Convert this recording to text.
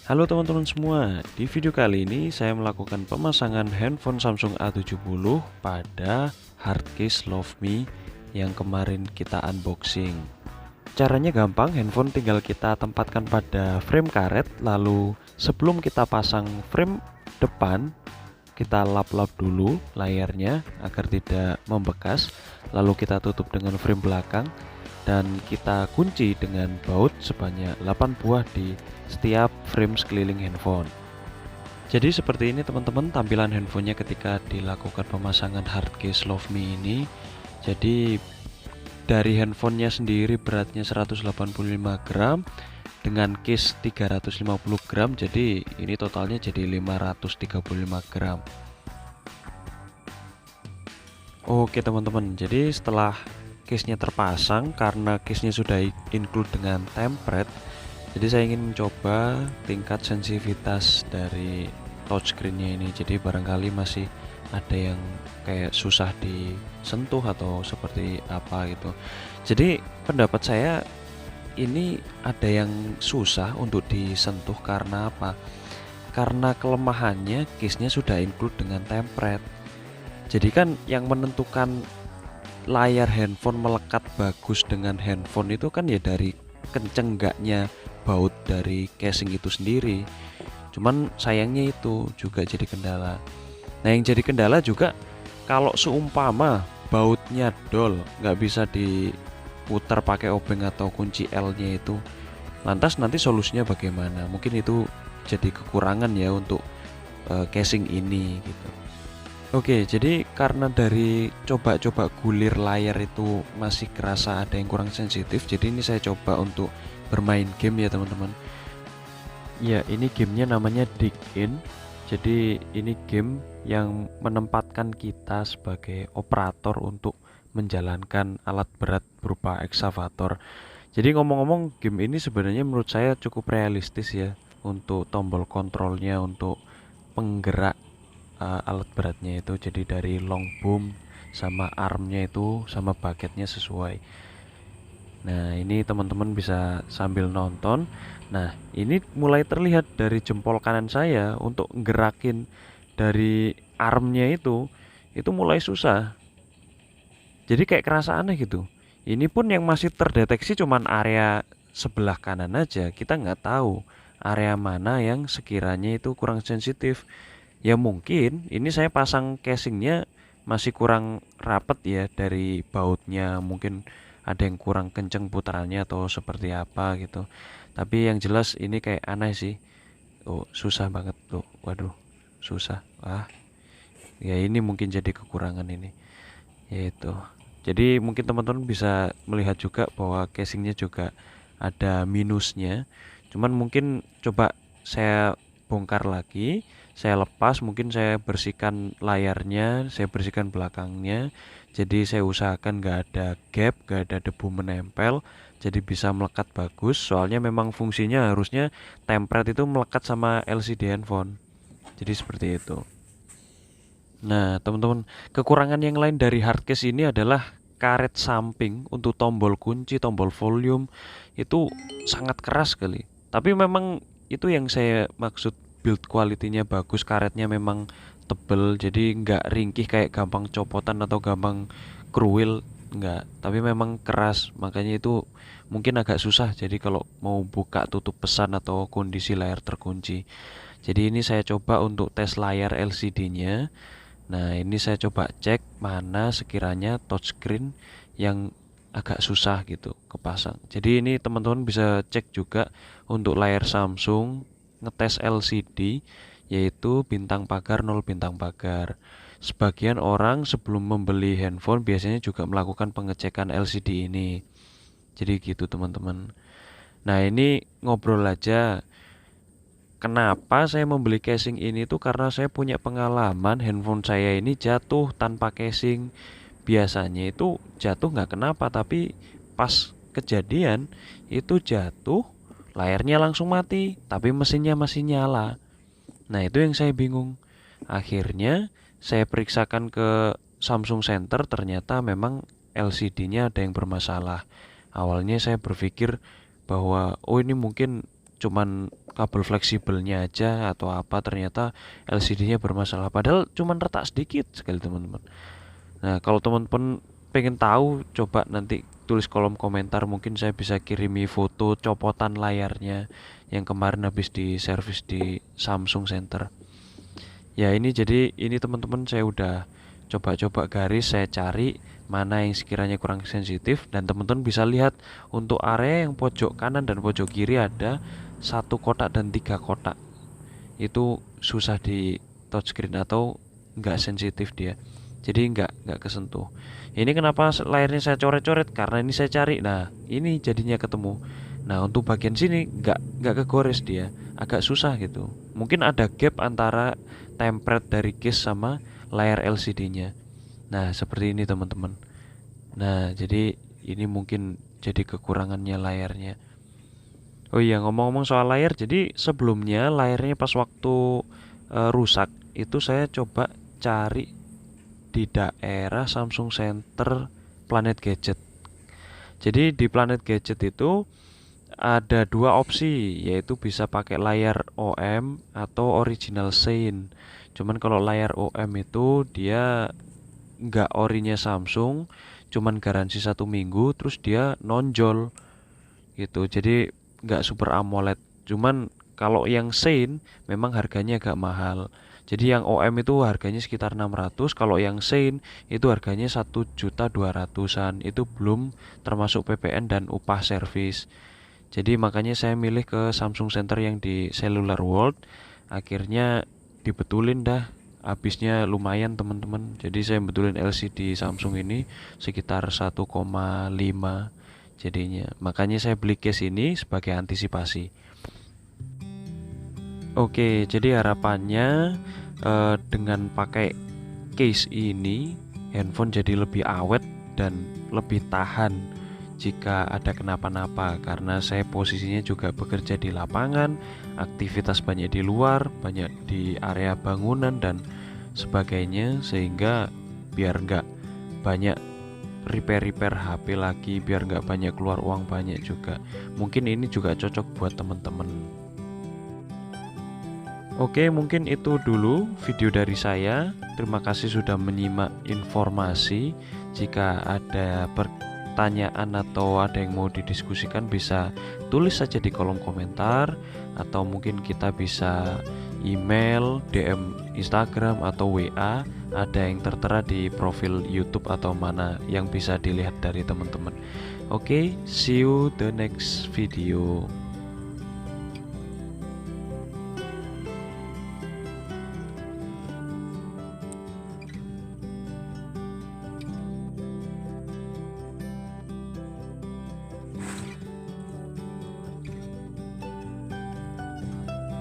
Halo teman-teman semua, di video kali ini saya melakukan pemasangan handphone Samsung A70 pada hardcase LoveMe yang kemarin kita unboxing. Caranya gampang, handphone tinggal kita tempatkan pada frame karet, lalu sebelum kita pasang frame depan, kita lap-lap dulu layarnya agar tidak membekas, lalu kita tutup dengan frame belakang dan kita kunci dengan baut sebanyak 8 buah di setiap frame sekeliling handphone. Jadi seperti ini teman-teman tampilan handphonenya ketika dilakukan pemasangan hardcase LoveMe ini. Jadi dari handphonenya sendiri beratnya 185 gram dengan case 350 gram, jadi ini totalnya jadi 535 gram. Oke teman-teman, jadi setelah case-nya terpasang, karena case-nya sudah include dengan tempret, jadi saya ingin mencoba tingkat sensitivitas dari touchscreen-nya ini. Jadi barangkali masih ada yang kayak susah disentuh atau seperti apa gitu. Jadi pendapat saya ini ada yang susah untuk disentuh karena apa? Karena kelemahannya case-nya sudah include dengan tempret. Jadi kan yang menentukan layar handphone melekat bagus dengan handphone itu kan ya dari kenceng enggaknya baut dari casing itu sendiri. Cuman sayangnya itu juga jadi kendala. Nah yang jadi kendala juga kalau seumpama bautnya dol, nggak bisa diputar pakai obeng atau kunci L-nya itu, lantas nanti solusinya bagaimana? Mungkin itu jadi kekurangan ya untuk casing ini gitu. Oke, jadi karena dari coba-coba gulir layar itu masih kerasa ada yang kurang sensitif, jadi ini saya coba untuk bermain game ya teman-teman. Ya, ini gamenya namanya Dig In. Jadi ini game yang menempatkan kita sebagai operator untuk menjalankan alat berat berupa eksavator. Jadi ngomong-ngomong, game ini sebenarnya menurut saya cukup realistis ya untuk tombol kontrolnya, untuk penggerak alat beratnya itu. Jadi dari long boom sama armnya itu sama bucketnya sesuai. Nah ini teman-teman bisa sambil nonton. Nah ini mulai terlihat dari jempol kanan saya untuk gerakin dari armnya itu mulai susah. Jadi kayak kerasa aneh gitu. Ini pun yang masih terdeteksi cuman area sebelah kanan aja. Kita nggak tahu area mana yang sekiranya itu kurang sensitif. Ya mungkin ini saya pasang casingnya masih kurang rapet ya dari bautnya, mungkin ada yang kurang kenceng putarannya atau seperti apa gitu. Tapi yang jelas ini kayak aneh sih. Oh, susah banget tuh. Waduh, susah. Ya ini mungkin jadi kekurangan ini. Yaitu. Jadi mungkin teman-teman bisa melihat juga bahwa casingnya juga ada minusnya. Cuman mungkin coba saya bongkar lagi, saya lepas, mungkin saya bersihkan layarnya, saya bersihkan belakangnya. Jadi saya usahakan nggak ada gap, nggak ada debu menempel, jadi bisa melekat bagus. Soalnya memang fungsinya harusnya tempret itu melekat sama LCD handphone. Jadi seperti itu. Nah, teman-teman, kekurangan yang lain dari hardcase ini adalah karet samping untuk tombol kunci, tombol volume itu sangat keras sekali. Tapi memang itu yang saya maksud, build quality-nya bagus, karetnya memang tebel, jadi nggak ringkih kayak gampang copotan atau gampang kruwil, nggak. Tapi memang keras, makanya itu mungkin agak susah. Jadi kalau mau buka tutup pesan atau kondisi layar terkunci. Jadi ini saya coba untuk tes layar LCD-nya. Nah, ini saya coba cek mana sekiranya touchscreen yang agak susah gitu kepasang. Jadi ini teman-teman bisa cek juga untuk layar Samsung ngetes LCD, yaitu bintang pagar 0 bintang pagar. Sebagian orang sebelum membeli handphone biasanya juga melakukan pengecekan LCD ini. Jadi gitu teman-teman. Nah, ini ngobrol aja. Kenapa saya membeli casing ini tuh karena saya punya pengalaman handphone saya ini jatuh tanpa casing. Biasanya itu jatuh nggak kenapa, tapi pas kejadian itu jatuh, layarnya langsung mati, tapi mesinnya masih nyala. Nah itu yang saya bingung. Akhirnya saya periksakan ke Samsung Center, ternyata memang LCD-nya ada yang bermasalah. Awalnya saya berpikir bahwa oh ini mungkin cuman kabel fleksibelnya aja atau apa, ternyata LCD-nya bermasalah, padahal cuman retak sedikit sekali teman-teman. Nah, kalau teman-teman pengen tahu, coba nanti tulis kolom komentar, mungkin saya bisa kirimi foto copotan layarnya yang kemarin habis di servis di Samsung Center. Ya ini, jadi ini teman-teman saya udah coba-coba garis, saya cari mana yang sekiranya kurang sensitif, dan teman-teman bisa lihat untuk area yang pojok kanan dan pojok kiri ada 1 kotak dan 3 kotak. Itu susah di touchscreen atau nggak sensitif dia. Jadi nggak kesentuh. Ini kenapa layarnya saya coret-coret? Karena ini saya cari. Nah, ini jadinya ketemu. Nah, untuk bagian sini nggak kegores dia, agak susah gitu. Mungkin ada gap antara template dari case sama layar LCD-nya. Nah, seperti ini teman-teman. Nah, jadi ini mungkin jadi kekurangannya layarnya. Oh iya, ngomong-ngomong soal layar, jadi sebelumnya layarnya pas waktu rusak itu saya coba cari di daerah Samsung Center Planet Gadget. Jadi di Planet Gadget itu ada 2 opsi, yaitu bisa pakai layar OM atau original Shine. Cuman kalau layar OM itu dia nggak orinya Samsung, cuman garansi 1 minggu, terus dia nonjol gitu. Jadi nggak super AMOLED. Cuman kalau yang Shine memang harganya agak mahal. Jadi yang OM itu harganya sekitar 600, kalau yang Shine itu harganya 1.200.000-an. Itu belum termasuk PPN dan upah servis. Jadi makanya saya milih ke Samsung Center yang di Cellular World. Akhirnya dibetulin dah. Habisnya lumayan teman-teman. Jadi saya betulin LCD Samsung ini sekitar 1,5 jadinya. Makanya saya beli case ini sebagai antisipasi. Oke, jadi harapannya dengan pakai case ini handphone jadi lebih awet dan lebih tahan jika ada kenapa-napa, karena saya posisinya juga bekerja di lapangan, aktivitas banyak di luar, banyak di area bangunan dan sebagainya, sehingga biar nggak banyak repair HP lagi, biar nggak banyak keluar uang banyak juga. Mungkin ini juga cocok buat teman-teman. Oke, mungkin itu dulu video dari saya. Terima kasih sudah menyimak informasi. Jika ada pertanyaan atau ada yang mau didiskusikan, bisa tulis saja di kolom komentar, atau mungkin kita bisa email, DM Instagram atau WA. Ada yang tertera di profil YouTube atau mana yang bisa dilihat dari teman-teman. Oke, see you the next video.